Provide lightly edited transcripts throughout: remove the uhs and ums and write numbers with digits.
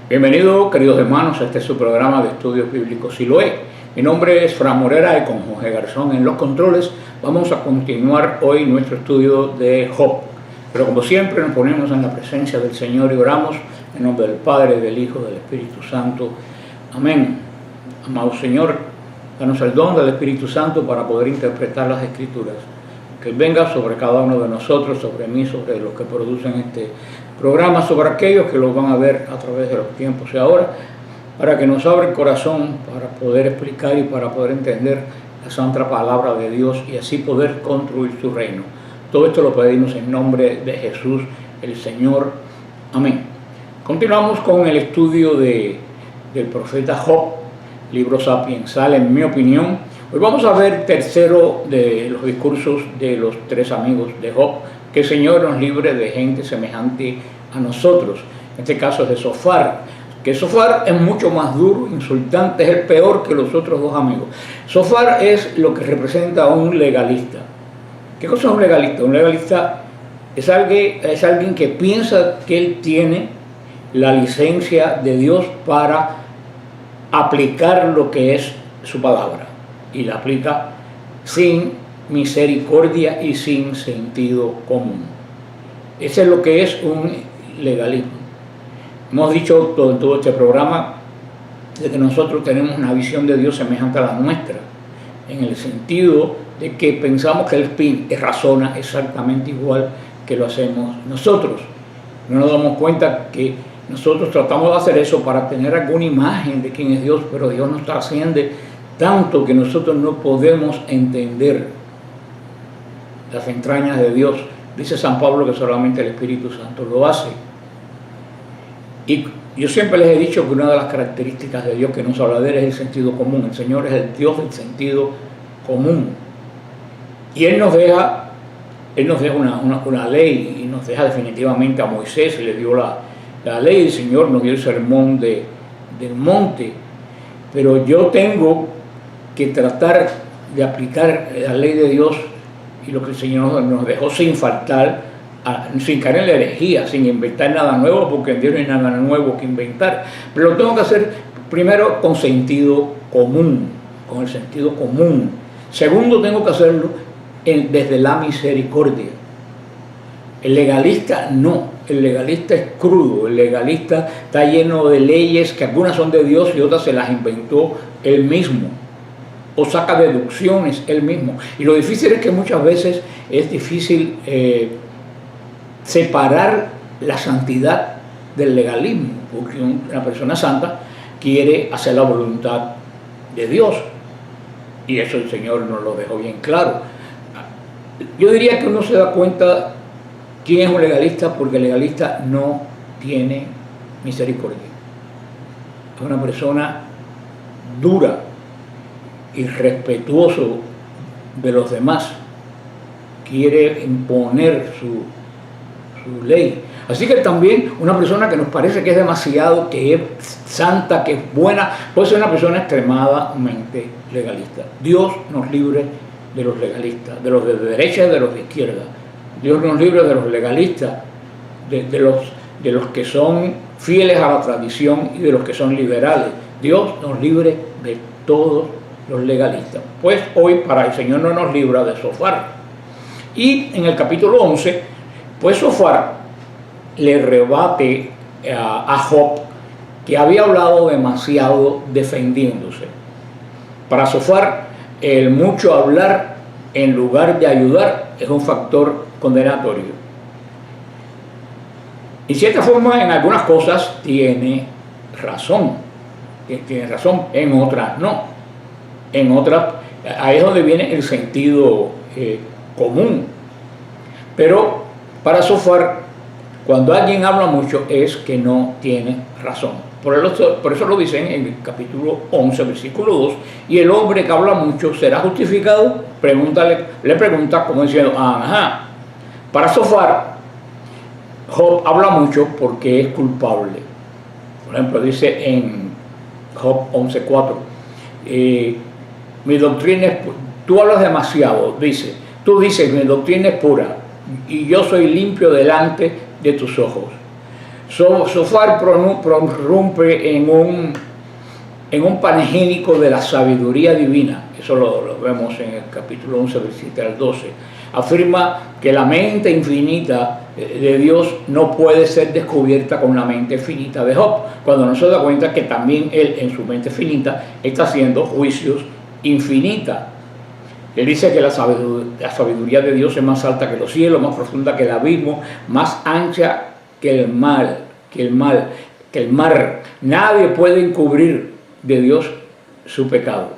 Bienvenidos, queridos hermanos, a este su programa de estudios bíblicos Siloé. Mi nombre es Fran Morera y con Jorge Garzón en los controles vamos a continuar hoy nuestro estudio de Job. Pero como siempre nos ponemos en la presencia del Señor y oramos en nombre del Padre, del Hijo, del Espíritu Santo. Amén. Amado Señor, danos el don del Espíritu Santo para poder interpretar las Escrituras. Que venga sobre cada uno de nosotros, sobre mí, sobre los que producen este programa, sobre aquellos que lo van a ver a través de los tiempos y ahora, para que nos abra el corazón para poder explicar y para poder entender la santa palabra de Dios y así poder construir su reino. Todo esto lo pedimos en nombre de Jesús, el Señor. Amén. Continuamos con el estudio del profeta Job, libro sapiensal, en mi opinión. Hoy vamos a ver el tercero de los discursos de los tres amigos de Job, que el Señor nos libre de gente semejante a nosotros. En este caso es de Zofar, que Zofar es mucho más duro, insultante, es el peor que los otros dos amigos. Zofar es lo que representa a un legalista. ¿Qué cosa es un legalista? Un legalista es alguien que piensa que él tiene la licencia de Dios para aplicar lo que es su palabra. Y la aplica sin misericordia y sin sentido común. Ese es lo que es un legalismo. Hemos dicho en todo este programa de que nosotros tenemos una visión de Dios semejante a la nuestra, en el sentido de que pensamos que Él razona exactamente igual que lo hacemos nosotros. No nos damos cuenta que nosotros tratamos de hacer eso para tener alguna imagen de quién es Dios, pero Dios nos está haciendo tanto que nosotros no podemos entender las entrañas de Dios. Dice San Pablo que solamente el Espíritu Santo lo hace. Y yo siempre les he dicho que una de las características de Dios que nos habla de él es el sentido común. El Señor es el Dios del sentido común. Y Él nos deja una ley y nos deja definitivamente a Moisés, le dio la ley, el Señor nos dio el sermón del monte. Pero yo tengo que tratar de aplicar la ley de Dios y lo que el Señor nos dejó sin faltar, sin caer en la herejía, sin inventar nada nuevo, porque en Dios no hay nada nuevo que inventar. Pero lo tengo que hacer primero con sentido común, con el sentido común. Segundo, tengo que hacerlo desde la misericordia. El legalista no, el legalista es crudo, el legalista está lleno de leyes que algunas son de Dios y otras se las inventó él mismo, o saca deducciones él mismo. Y lo difícil es que muchas veces es difícil separar la santidad del legalismo, porque una persona santa quiere hacer la voluntad de Dios, y eso el Señor nos lo dejó bien claro. Yo diría que uno se da cuenta quién es un legalista, porque el legalista no tiene misericordia. Es una persona dura, irrespetuoso de los demás, quiere imponer su ley. Así que también una persona que nos parece que es demasiado, que es santa, que es buena, puede ser una persona extremadamente legalista. Dios nos libre de los legalistas, de los de derecha y de los de izquierda. Dios nos libre de los legalistas, de los que son fieles a la tradición y de los que son liberales. Dios nos libre de todos los legalistas. Pues hoy para el Señor no nos libra de Zofar. Y en el capítulo 11, pues Zofar le rebate a Job, que había hablado demasiado defendiéndose. Para Zofar, el mucho hablar en lugar de ayudar es un factor condenatorio. En cierta forma, en algunas cosas tiene razón, en otras no. En otras, ahí es donde viene el sentido común. Pero para Zofar, cuando alguien habla mucho es que no tiene razón. Por eso lo dicen en el capítulo 11, versículo 2, y el hombre que habla mucho será justificado. Le pregunta como diciendo, ajá. Para Zofar, Job habla mucho porque es culpable. Por ejemplo, dice en Job 11:4, mi doctrina es, tú hablas demasiado, tú dices, mi doctrina es pura y yo soy limpio delante de tus ojos. Sofar prorrumpe en un panegírico de la sabiduría divina. Eso lo vemos en el capítulo 11, versículo al 12. Afirma que la mente infinita de Dios no puede ser descubierta con la mente finita de Job, cuando no se da cuenta que también él en su mente finita está haciendo juicios infinita. Él dice que la sabiduría de Dios es más alta que los cielos, más profunda que el abismo, más ancha que el mar. Nadie puede encubrir de Dios su pecado.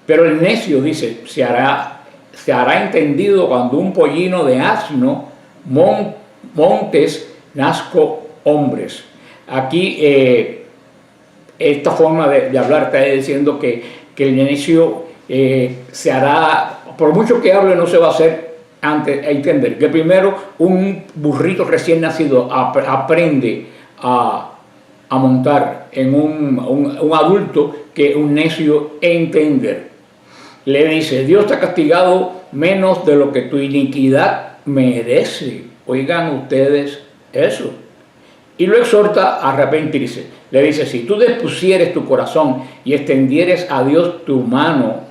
Pero el necio, dice, se hará entendido cuando un pollino de asno montes nazco hombres. Aquí esta forma de hablar está diciendo que el necio se hará, por mucho que hable no se va a hacer antes a entender. Que primero un burrito recién nacido aprende a montar en un adulto que un necio entender. Le dice, Dios te ha castigado menos de lo que tu iniquidad merece. Oigan ustedes eso. Y lo exhorta a arrepentirse. Le dice, si tú dispusieres tu corazón y extendieres a Dios tu mano,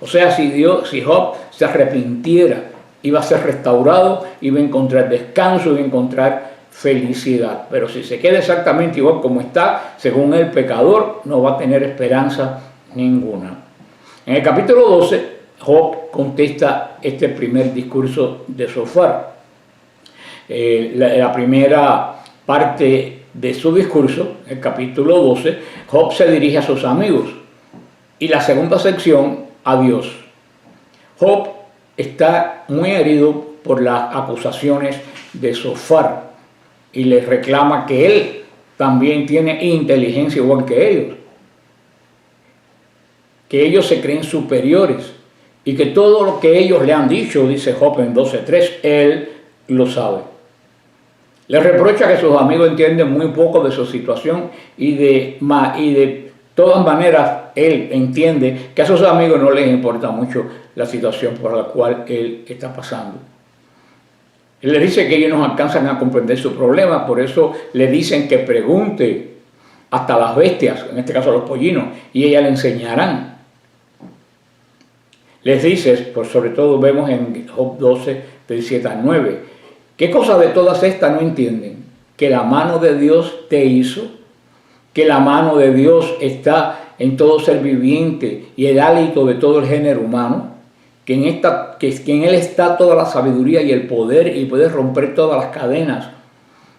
o sea, si Job se arrepintiera, iba a ser restaurado, iba a encontrar descanso, iba a encontrar felicidad. Pero si se queda exactamente igual como está, según el pecador, no va a tener esperanza ninguna. En el capítulo 12, Job contesta este primer discurso de Sofar. La primera parte de su discurso, el capítulo 12, Job se dirige a sus amigos y la segunda sección a Dios. Job está muy herido por las acusaciones de Sofar y les reclama que él también tiene inteligencia igual que ellos, que ellos se creen superiores y que todo lo que ellos le han dicho, dice Job en 12:3, él lo sabe. Le reprocha que sus amigos entienden muy poco de su situación y de todas maneras él entiende que a sus amigos no les importa mucho la situación por la cual él está pasando. Él le dice que ellos no alcanzan a comprender su problema, por eso le dicen que pregunte hasta las bestias, en este caso los pollinos, y ellas le enseñarán. Les dice, por sobre todo vemos en Job 12, del 7 al 9, ¿qué cosas de todas estas no entienden? Que la mano de Dios te hizo, que la mano de Dios está en todo ser viviente y el hálito de todo el género humano, que en Él está toda la sabiduría y el poder y puede romper todas las cadenas,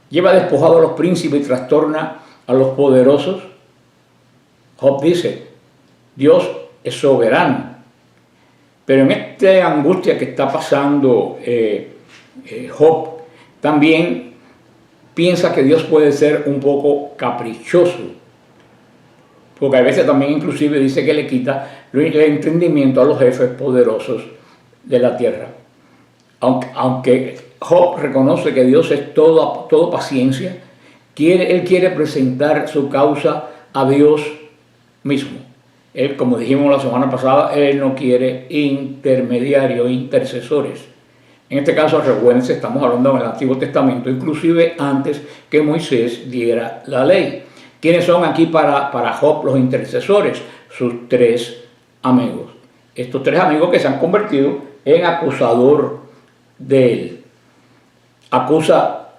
lleva despojado a los príncipes y trastorna a los poderosos. Job dice, Dios es soberano. Pero en esta angustia que está pasando Job, también piensa que Dios puede ser un poco caprichoso. Porque a veces también inclusive dice que le quita el entendimiento a los jefes poderosos de la tierra. Aunque Job reconoce que Dios es todo paciencia, él quiere presentar su causa a Dios mismo. Él, como dijimos la semana pasada, él no quiere intermediarios, intercesores. En este caso, recuérdense, estamos hablando del Antiguo Testamento, inclusive antes que Moisés diera la ley. ¿Quiénes son aquí para Job los intercesores? Sus tres amigos. Estos tres amigos que se han convertido en acusador de él. Acusa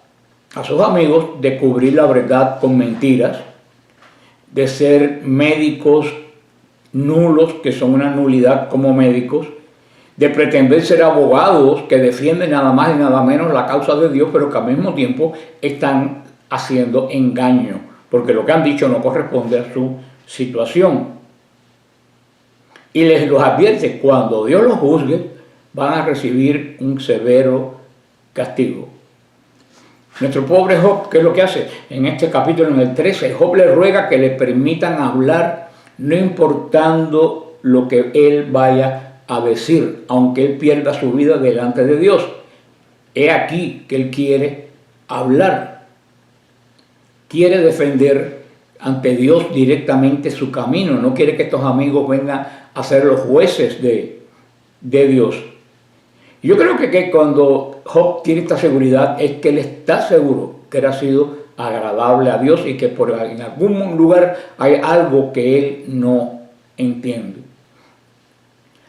a sus amigos de cubrir la verdad con mentiras, de ser médicos nulos, que son una nulidad como médicos, de pretender ser abogados que defienden nada más y nada menos la causa de Dios, pero que al mismo tiempo están haciendo engaño, porque lo que han dicho no corresponde a su situación. Y les los advierte, cuando Dios los juzgue, van a recibir un severo castigo. Nuestro pobre Job, ¿qué es lo que hace? En este capítulo, en el 13, Job le ruega que le permitan hablar, no importando lo que él vaya a decir, aunque él pierda su vida delante de Dios. He aquí que él quiere hablar, quiere defender ante Dios directamente su camino, no quiere que estos amigos vengan a ser los jueces de Dios. Y yo creo que cuando Job tiene esta seguridad es que él está seguro que él ha sido agradable a Dios y que en algún lugar hay algo que él no entiende.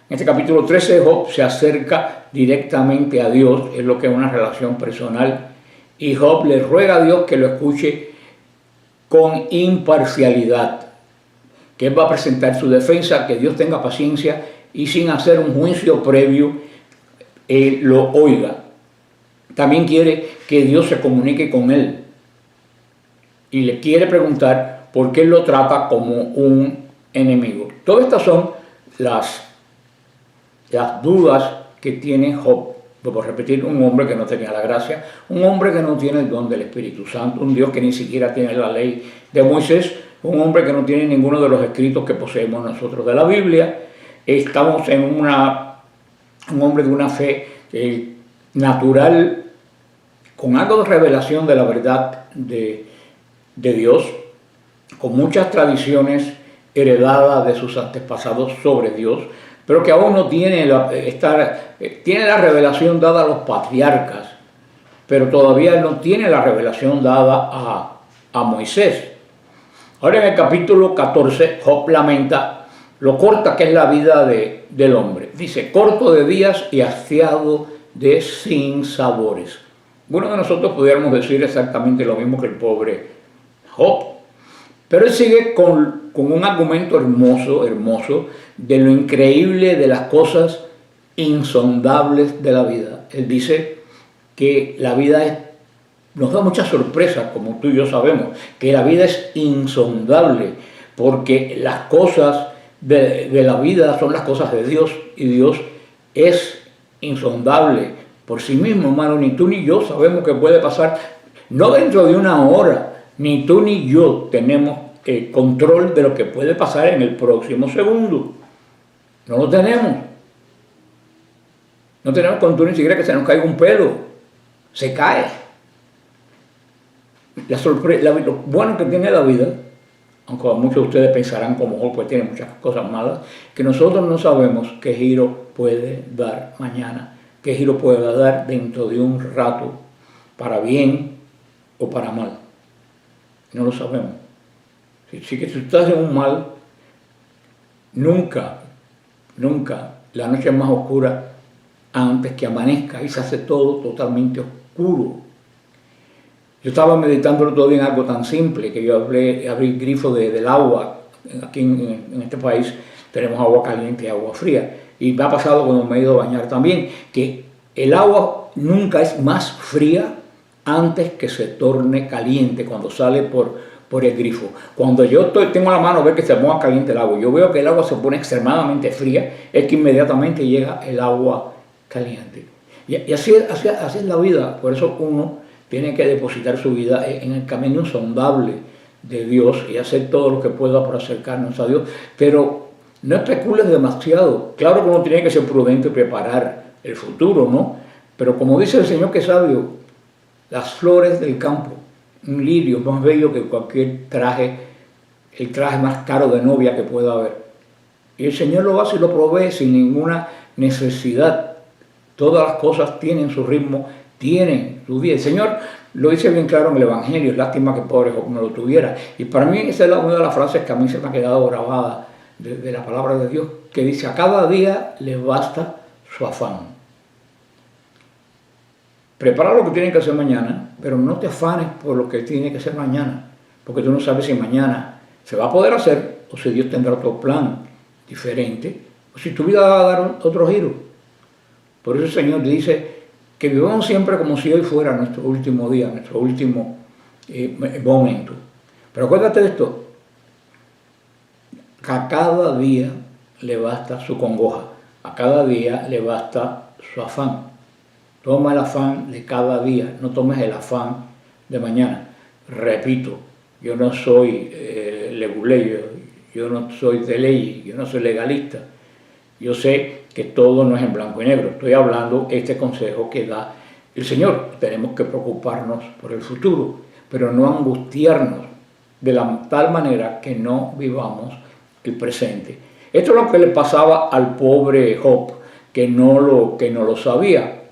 En este capítulo 13 Job se acerca directamente a Dios, es lo que es una relación personal, y Job le ruega a Dios que lo escuche con imparcialidad, que él va a presentar su defensa, que Dios tenga paciencia y sin hacer un juicio previo, él lo oiga. También quiere que Dios se comunique con él y le quiere preguntar por qué él lo trata como un enemigo. Todas estas son las dudas que tiene Job. Por repetir, un hombre que no tenía la gracia, un hombre que no tiene el don del Espíritu Santo, un Dios que ni siquiera tiene la ley de Moisés, un hombre que no tiene ninguno de los escritos que poseemos nosotros de la Biblia. Estamos en un hombre de una fe natural, con algo de revelación de la verdad de Dios, con muchas tradiciones heredadas de sus antepasados sobre Dios, pero que aún no tiene tiene la revelación dada a los patriarcas, pero todavía no tiene la revelación dada a Moisés. Ahora en el capítulo 14, Job lamenta lo corta que es la vida del hombre. Dice, corto de días y hastiado de sinsabores. Bueno, de nosotros pudiéramos decir exactamente lo mismo que el pobre Job. Pero él sigue con un argumento hermoso, de lo increíble de las cosas insondables de la vida. Él dice que la vida nos da muchas sorpresas, como tú y yo sabemos, que la vida es insondable, porque las cosas de la vida son las cosas de Dios, y Dios es insondable por sí mismo, hermano. Ni tú ni yo sabemos qué puede pasar, no dentro de una hora. Ni tú ni yo tenemos control de lo que puede pasar en el próximo segundo. No lo tenemos. No tenemos control ni siquiera que se nos caiga un pelo. Se cae. Lo bueno que tiene la vida, aunque muchos de ustedes pensarán como Job, pues tiene muchas cosas malas, que nosotros no sabemos qué giro puede dar mañana, qué giro puede dar dentro de un rato, para bien o para mal. No lo sabemos. Si tú estás en un mal, nunca, la noche es más oscura antes que amanezca y se hace todo totalmente oscuro. Yo estaba meditando el otro día en algo tan simple, que yo abrí el grifo del agua. Aquí en este país tenemos agua caliente y agua fría. Y me ha pasado cuando me he ido a bañar también, que el agua nunca es más fría antes que se torne caliente cuando sale por el grifo. Cuando yo tengo la mano a ver que se ponga caliente el agua, yo veo que el agua se pone extremadamente fría, es que inmediatamente llega el agua caliente. Y así es la vida. Por eso uno tiene que depositar su vida en el camino insondable de Dios y hacer todo lo que pueda por acercarnos a Dios. Pero no especules demasiado. Claro que uno tiene que ser prudente y preparar el futuro, ¿no? Pero como dice el Señor que es sabio, las flores del campo, un lirio más bello que cualquier traje, el traje más caro de novia que pueda haber. Y el Señor lo hace y lo provee sin ninguna necesidad. Todas las cosas tienen su ritmo, tienen su día. El Señor lo dice bien claro en el Evangelio, es lástima que el pobre Job no lo tuviera. Y para mí esa es una de las frases que a mí se me ha quedado grabada de la palabra de Dios, que dice, a cada día le basta su afán. Prepara lo que tienen que hacer mañana, pero no te afanes por lo que tiene que hacer mañana, porque tú no sabes si mañana se va a poder hacer o si Dios tendrá otro plan diferente, o si tu vida va a dar otro giro. Por eso el Señor dice que vivamos siempre como si hoy fuera nuestro último día, nuestro último momento. Pero acuérdate de esto, que a cada día le basta su congoja, a cada día le basta su afán. Toma el afán de cada día, no tomes el afán de mañana. Repito, yo no soy leguleyo, yo no soy de ley, yo no soy legalista. Yo sé que todo no es en blanco y negro. Estoy hablando este consejo que da el Señor. Tenemos que preocuparnos por el futuro, pero no angustiarnos de tal manera que no vivamos el presente. Esto es lo que le pasaba al pobre Job, que no lo sabía.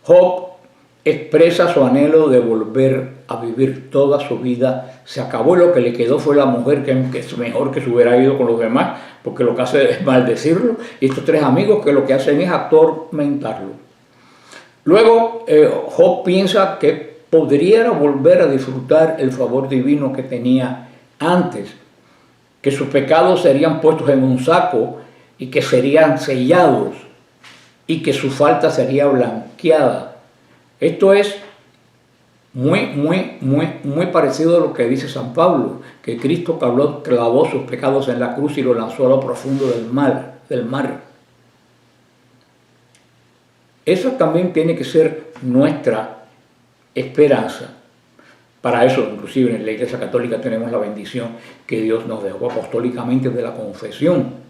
Job expresa su anhelo de volver a vivir toda su vida. Se acabó y lo que le quedó fue la mujer, que es mejor que se hubiera ido con los demás, porque lo que hace es maldecirlo. Y estos tres amigos que lo que hacen es atormentarlo. Luego Job piensa que podría volver a disfrutar el favor divino que tenía antes, que sus pecados serían puestos en un saco y que serían sellados y que su falta sería blanqueada. Esto es muy parecido a lo que dice San Pablo, que Cristo clavó sus pecados en la cruz y lo lanzó a lo profundo del mar. Eso también tiene que ser nuestra esperanza. Para eso, inclusive en la Iglesia Católica tenemos la bendición que Dios nos dejó apostólicamente de la confesión.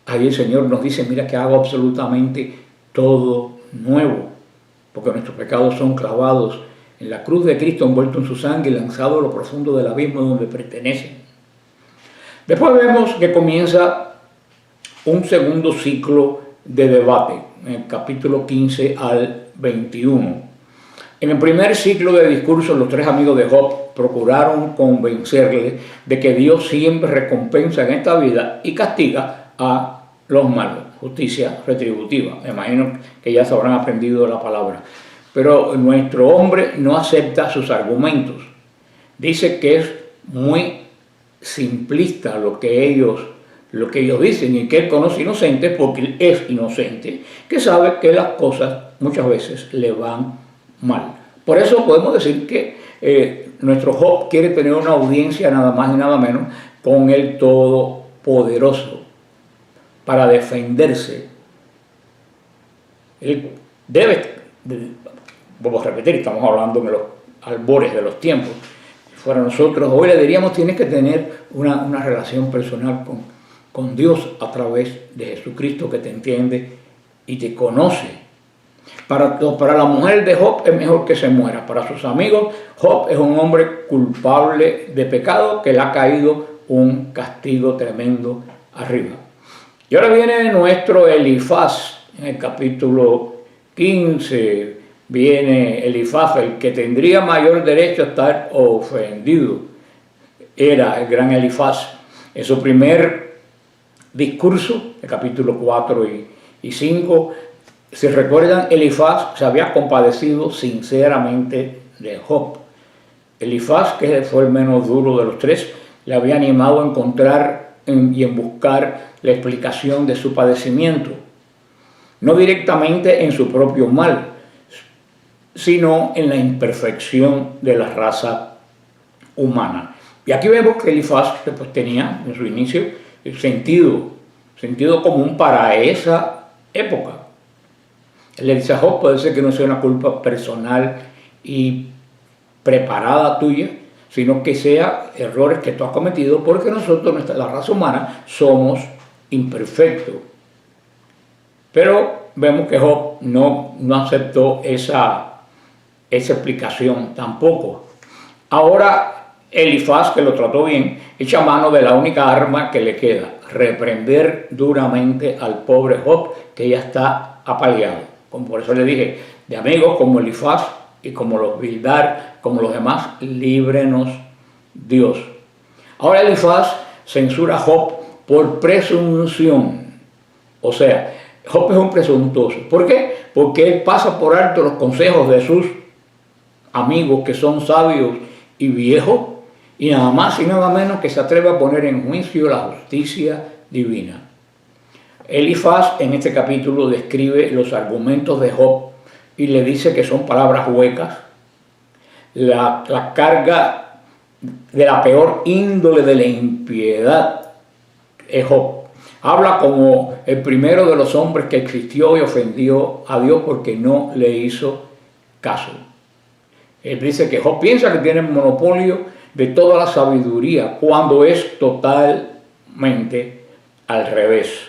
Ahí el Señor nos dice, mira que hago absolutamente todo nuevo, porque nuestros pecados son clavados en la cruz de Cristo, envuelto en su sangre y lanzado a lo profundo del abismo donde pertenecen. Después vemos que comienza un segundo ciclo de debate, en el capítulo 15 al 21. En el primer ciclo de discursos, los tres amigos de Job procuraron convencerle de que Dios siempre recompensa en esta vida y castiga a los malos, justicia retributiva. Me imagino que ya se habrán aprendido la palabra. Pero nuestro hombre no acepta sus argumentos. Dice que es muy simplista lo que ellos dicen y que él conoce inocentes porque él es inocente, que sabe que las cosas muchas veces le van mal. Por eso podemos decir que nuestro Job quiere tener una audiencia nada más y nada menos con el Todopoderoso para defenderse. Él vamos a repetir, estamos hablando de los albores de los tiempos. Si fuera nosotros, hoy le diríamos, tienes que tener una relación personal con Dios a través de Jesucristo, que te entiende y te conoce. Para la mujer de Job es mejor que se muera. Para sus amigos, Job es un hombre culpable de pecado que le ha caído un castigo tremendo arriba. Y ahora viene nuestro Elifaz en el capítulo 15. Viene Elifaz, el que tendría mayor derecho a estar ofendido. Era el gran Elifaz. En su primer discurso, el capítulo 4 y 5, si recuerdan, Elifaz se había compadecido sinceramente de Job. Elifaz, que fue el menos duro de los tres, le había animado a encontrar y en buscar la explicación de su padecimiento. No directamente en su propio mal, sino en la imperfección de la raza humana. Y aquí vemos que Elifaz pues, tenía en su inicio sentido común para esa época. Él le dice a Job, puede ser que no sea una culpa personal y preparada tuya, sino que sea errores que tú has cometido, porque nosotros, la raza humana, somos imperfectos. Pero vemos que Job no aceptó esa explicación tampoco. Ahora Elifaz, que lo trató bien, echa mano de la única arma que le queda, reprender duramente al pobre Job, que ya está apaleado. Por eso le dije, de amigos como Elifaz y como los Bildar, como los demás, líbrenos Dios. Ahora Elifaz censura a Job por presunción. O sea, Job es un presuntuoso. ¿Por qué? Porque él pasa por alto los consejos de sus amigos que son sabios y viejos, y nada más y nada menos que se atreve a poner en juicio la justicia divina. Elifaz en este capítulo describe los argumentos de Job y le dice que son palabras huecas, la carga de la peor índole de la impiedad es Job. Habla como el primero de los hombres que existió y ofendió a Dios porque no le hizo caso. Él dice que Job piensa que tiene el monopolio de toda la sabiduría, cuando es totalmente al revés.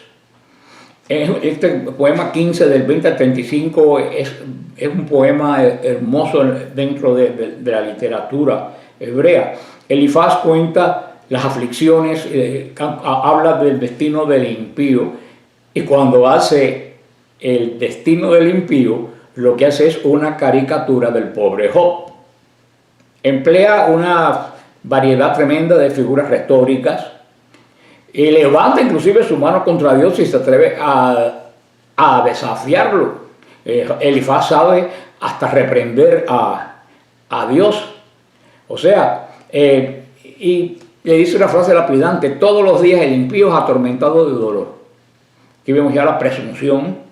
Este poema 15 del 20 al 35 es un poema hermoso dentro de la literatura hebrea. Elifaz cuenta las aflicciones, habla del destino del impío, y cuando hace el destino del impío, lo que hace es una caricatura del pobre Job. Emplea una variedad tremenda de figuras retóricas y levanta inclusive su mano contra Dios y se atreve a desafiarlo. Elifaz sabe hasta reprender a Dios. O sea, y le dice una frase lapidante: todos los días el impío es atormentado de dolor. Aquí vemos ya la presunción.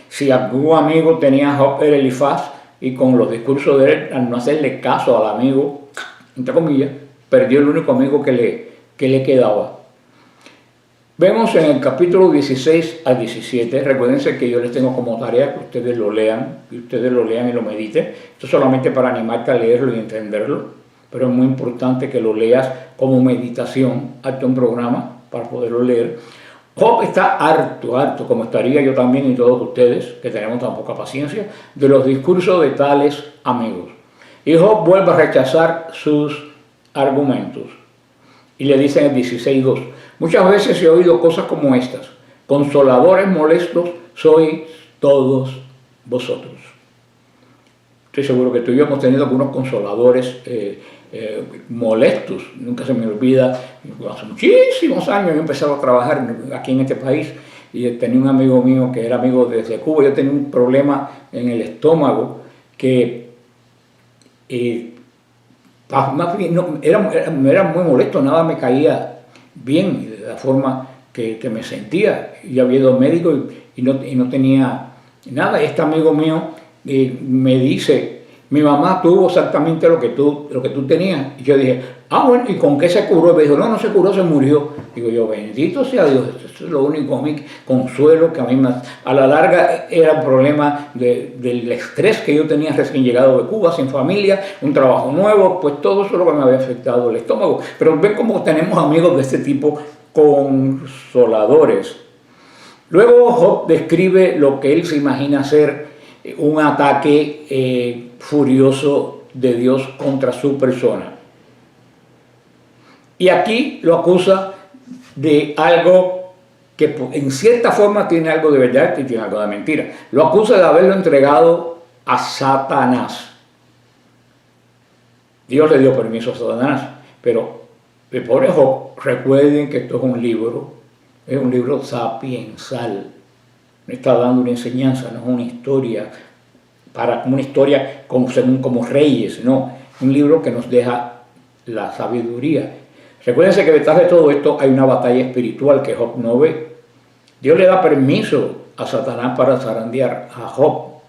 Si algún amigo tenía a Job, era Elifaz, y con los discursos de él, al no hacerle caso al amigo, entre comillas, perdió el único amigo que le quedaba. Vemos en el capítulo 16 al 17, recuérdense que yo les tengo como tarea que ustedes lo lean, y lo mediten. Esto es solamente para animarte a leerlo y entenderlo, pero es muy importante que lo leas como meditación, hazte un programa para poderlo leer. Job está harto, como estaría yo también y todos ustedes, que tenemos tan poca paciencia, de los discursos de tales amigos. Y Job vuelve a rechazar sus argumentos. Y le dice en el 16:2, muchas veces he oído cosas como estas: consoladores molestos sois todos vosotros. Estoy seguro que tú y yo hemos tenido algunos consoladores molestos. Nunca se me olvida, hace muchísimos años yo empezaba a trabajar aquí en este país y tenía un amigo mío que era amigo desde Cuba. Yo tenía un problema en el estómago que era muy molesto, nada me caía bien de la forma que me sentía. Yo había ido al médico y no tenía nada. Este amigo mío me dice: mi mamá tuvo exactamente lo que tú tenías. Y yo dije: ah, bueno, ¿y con qué se curó? Y me dijo: no se curó, se murió. Digo yo: bendito sea Dios, eso es lo único a mí, consuelo que a mí a la larga era un problema del estrés que yo tenía recién llegado de Cuba, sin familia, un trabajo nuevo, pues todo eso es lo que me había afectado el estómago. Pero ven cómo tenemos amigos de este tipo, consoladores. Luego Job describe lo que él se imagina ser un ataque furioso de Dios contra su persona. Y aquí lo acusa de algo que en cierta forma tiene algo de verdad y tiene algo de mentira. Lo acusa de haberlo entregado a Satanás. Dios le dio permiso a Satanás, pero el pobre Job, recuerden que esto es un libro sapiensal. No está dando una enseñanza, no es una historia como reyes, no, un libro que nos deja la sabiduría. Recuérdense que detrás de todo esto hay una batalla espiritual que Job no ve. Dios le da permiso a Satanás para zarandear a Job,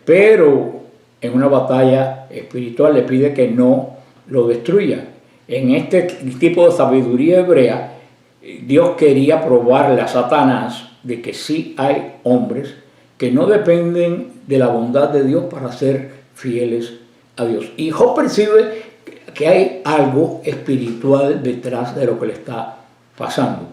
pero en una batalla espiritual le pide que no lo destruya. En este tipo de sabiduría hebrea, Dios quería probarle a Satanás de que sí hay hombres que no dependen de la bondad de Dios para ser fieles a Dios. Y Job percibe que hay algo espiritual detrás de lo que le está pasando.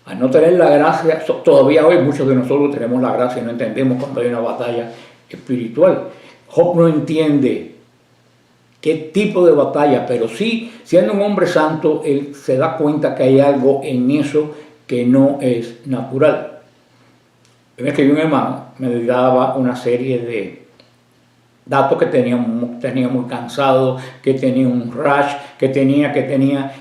Al no tener la gracia, todavía hoy muchos de nosotros tenemos la gracia y no entendemos cuando hay una batalla espiritual. Job no entiende qué tipo de batalla, pero sí, siendo un hombre santo, él se da cuenta que hay algo en eso que no es natural. Es que un hermano me daba una serie de datos que tenía muy cansado, que tenía un rash, que tenía,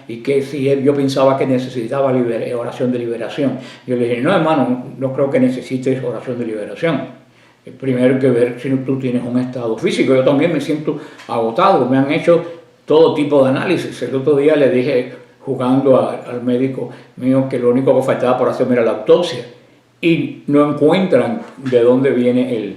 y que si yo pensaba que necesitaba oración de liberación. Yo le dije: no, hermano, no creo que necesites oración de liberación. Primero hay que ver si tú tienes un estado físico. Yo también me siento agotado, me han hecho todo tipo de análisis. El otro día le dije, jugando al médico mío, que lo único que faltaba por hacerme era la autopsia. Y no encuentran de dónde viene el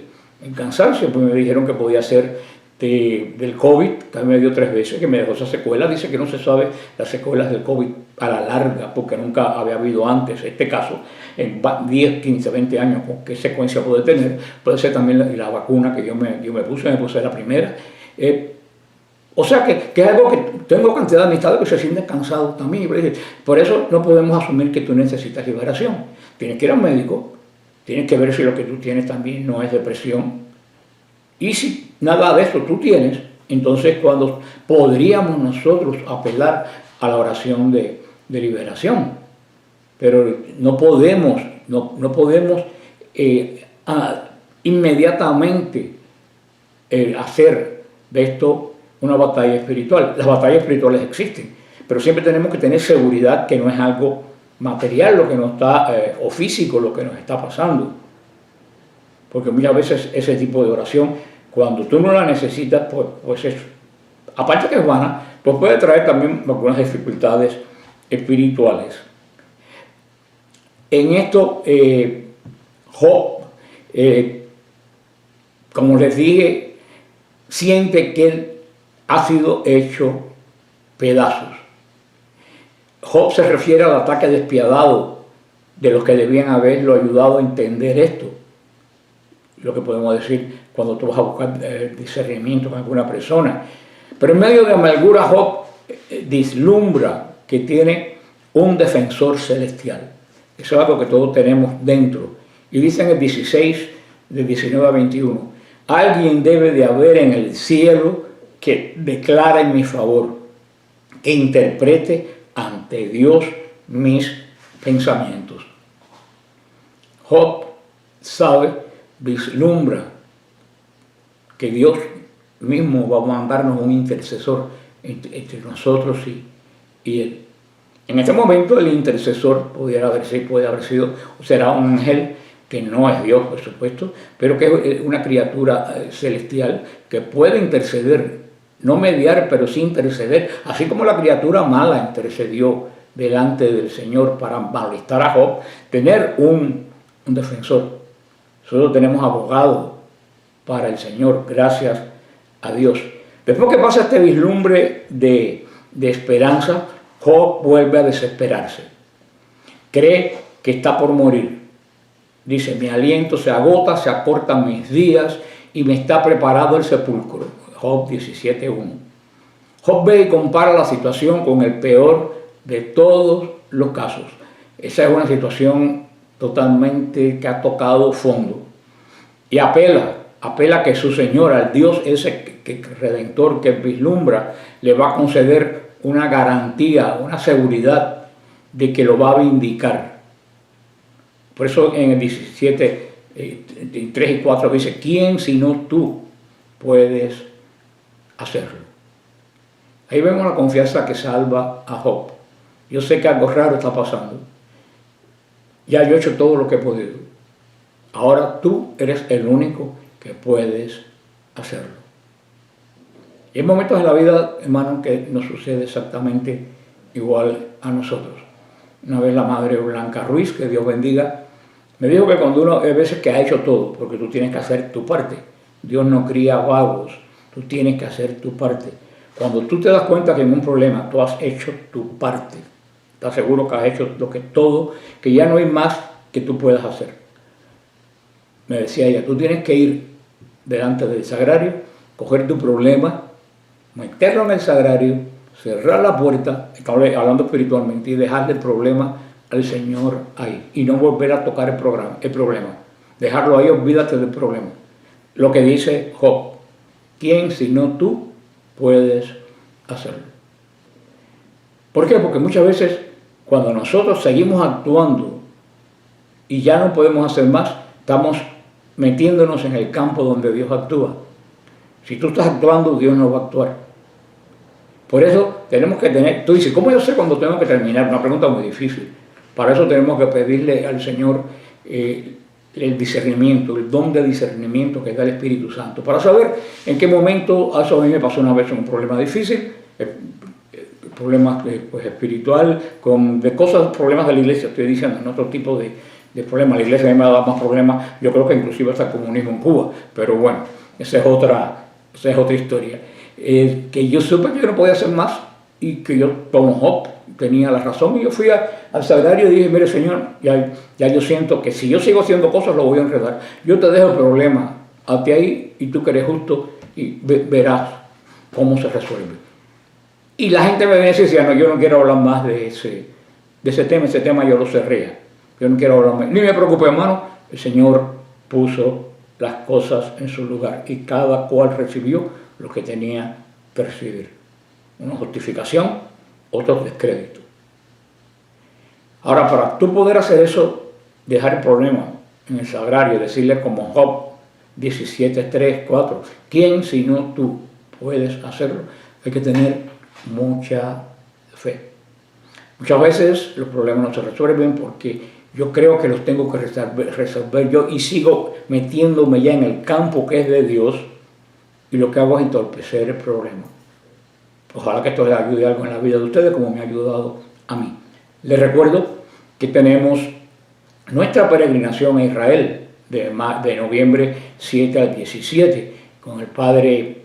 cansancio, pues me dijeron que podía ser del COVID, que me dio 3 veces, que me dejó esa secuela. Dice que no se sabe las secuelas del COVID a la larga, porque nunca había habido antes este caso, en 10, 15, 20 años, con qué secuencia puede tener. Puede ser también la vacuna que yo me puse la primera. O sea que es algo que tengo cantidad de amistades que se sienten cansados también. Por eso no podemos asumir que tú necesitas liberación. Tienes que ir al médico, tienes que ver si lo que tú tienes también no es depresión. Y si nada de eso tú tienes, entonces cuando podríamos nosotros apelar a la oración de liberación. Pero no podemos inmediatamente hacer de esto una batalla espiritual. Las batallas espirituales existen, pero siempre tenemos que tener seguridad que no es algo material lo que nos está, o físico lo que nos está pasando. Porque muchas veces ese tipo de oración, cuando tú no la necesitas, pues es, aparte que es vana, pues puede traer también algunas dificultades espirituales. En esto, Job, como les dije, siente que él ha sido hecho pedazos. Job se refiere al ataque despiadado de los que debían haberlo ayudado a entender esto. Lo que podemos decir cuando tú vas a buscar discernimiento con alguna persona. Pero en medio de amargura, Job vislumbra que tiene un defensor celestial. Eso es algo que todos tenemos dentro. Y dice en el 16, de 19 a 21, alguien debe de haber en el cielo que declara en mi favor, que interprete ante Dios mis pensamientos. Job sabe, vislumbra que Dios mismo va a mandarnos un intercesor entre nosotros y Él. En este momento el intercesor puede haber sido, o será un ángel que no es Dios, por supuesto, pero que es una criatura celestial que puede interceder, no mediar, pero sí interceder, así como la criatura mala intercedió delante del Señor para molestar a Job, tener un defensor. Nosotros tenemos abogado para el Señor, gracias a Dios. Después que pasa este vislumbre de esperanza, Job vuelve a desesperarse. Cree que está por morir. Dice, mi aliento se agota, se acortan mis días y me está preparado el sepulcro. Job 17:1. Job ve y compara la situación con el peor de todos los casos. Esa es una situación totalmente que ha tocado fondo. Y apela que su Señor, al Dios ese que redentor que vislumbra, le va a conceder una garantía, una seguridad de que lo va a vindicar. Por eso en el 17, 3 y 4 dice, ¿quién sino tú puedes hacerlo? Ahí vemos la confianza que salva a Job. Yo sé que algo raro está pasando. Ya yo he hecho todo lo que he podido. Ahora tú eres el único que puedes hacerlo. Y hay momentos en la vida, hermano, que nos sucede exactamente igual a nosotros. Una vez la madre Blanca Ruiz, que Dios bendiga, me dijo que cuando uno, hay veces que ha hecho todo, porque tú tienes que hacer tu parte. Dios no cría vagos, tú tienes que hacer tu parte. Cuando tú te das cuenta que en un problema tú has hecho tu parte, estás seguro que has hecho todo, que ya no hay más que tú puedas hacer. Me decía ella, tú tienes que ir delante del sagrario, coger tu problema, meterlo en el sagrario, cerrar la puerta, hablando espiritualmente, y dejarle el problema al Señor ahí. Y no volver a tocar el problema. Dejarlo ahí, olvídate del problema. Lo que dice Job, ¿quién sino tú puedes hacerlo? ¿Por qué? Porque muchas veces cuando nosotros seguimos actuando y ya no podemos hacer más, estamos metiéndonos en el campo donde Dios actúa. Si tú estás actuando, Dios no va a actuar. Por eso tenemos que tener, tú dices, ¿cómo yo sé cuando tengo que terminar? Una pregunta muy difícil. Para eso tenemos que pedirle al Señor el discernimiento, el don de discernimiento que da el Espíritu Santo, para saber en qué momento, eso a mí me pasó una vez un problema difícil, problemas pues, espiritual, problemas de la iglesia, estoy diciendo, en otro tipo de problemas. La iglesia a mí me ha dado más problemas, yo creo que inclusive hasta el comunismo en Cuba, pero bueno, esa es otra historia. Que yo supe que yo no podía hacer más y que yo, como Job, tenía la razón, y yo fui al sagrario y dije, mire Señor, ya yo siento que si yo sigo haciendo cosas lo voy a enredar, yo te dejo el problema, hazte ahí y tú que eres justo y verás cómo se resuelve. Y la gente me decía, no, yo no quiero hablar más de ese tema yo lo cerré, yo no quiero hablar más, ni me preocupe hermano, el Señor puso las cosas en su lugar y cada cual recibió lo que tenía que recibir, una justificación, otros descréditos. Ahora, para tú poder hacer eso, dejar el problema en el sagrario, decirle como Job 17, 3, 4, ¿quién sino tú puedes hacerlo? Hay que tener mucha fe. Muchas veces los problemas no se resuelven porque yo creo que los tengo que resolver yo y sigo metiéndome ya en el campo que es de Dios y lo que hago es entorpecer el problema. Ojalá que esto les ayude algo en la vida de ustedes como me ha ayudado a mí. Les recuerdo que tenemos nuestra peregrinación a Israel de noviembre 7 al 17 con el padre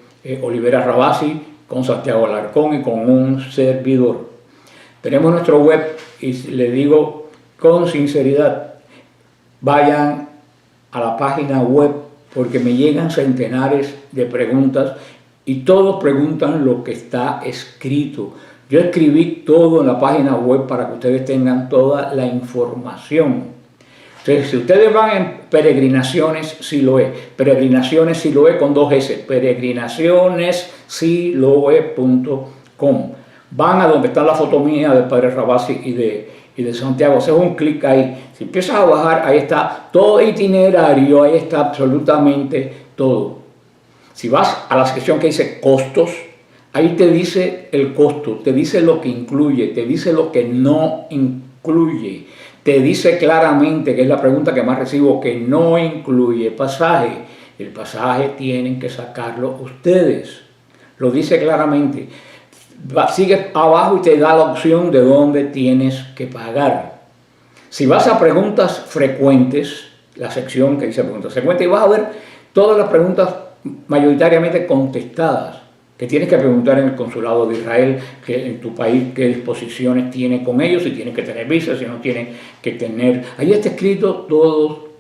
Olivera Rabasi, con Santiago Alarcón y con un servidor. Tenemos nuestro web y le digo con sinceridad, vayan a la página web porque me llegan centenares de preguntas y todos preguntan lo que está escrito. Yo escribí todo en la página web para que ustedes tengan toda la información. Entonces, si ustedes van en Peregrinaciones Siloé, Peregrinaciones Siloé con 2 S, peregrinacionessiloé.com, van a donde está la foto mía del padre Rabasi y de Santiago, haces un clic ahí, si empiezas a bajar, ahí está todo el itinerario, ahí está absolutamente todo. Si vas a la sección que dice costos, ahí te dice el costo, te dice lo que incluye, te dice lo que no incluye, te dice claramente, que es la pregunta que más recibo, que no incluye pasaje. El pasaje tienen que sacarlo ustedes, lo dice claramente. Sigues abajo y te da la opción de dónde tienes que pagar. Si vas a preguntas frecuentes, la sección que dice preguntas frecuentes, y vas a ver todas las preguntas mayoritariamente contestadas que tienes que preguntar en el consulado de Israel, que en tu país qué disposiciones tiene con ellos, si tienes que tener visa, si no tienes que tener. Ahí está escrito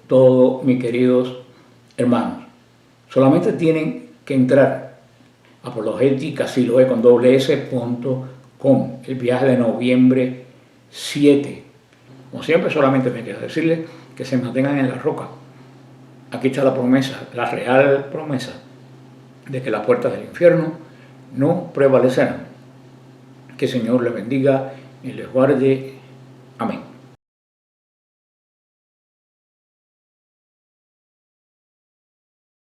todo, mis queridos hermanos. Solamente tienen que entrar apologéticasiloe.com, el viaje de noviembre 7. Como siempre, solamente me quiero decirles que se mantengan en la roca. Aquí está la promesa, la real promesa de que las puertas del infierno no prevalecerán. Que el Señor les bendiga y les guarde. Amén.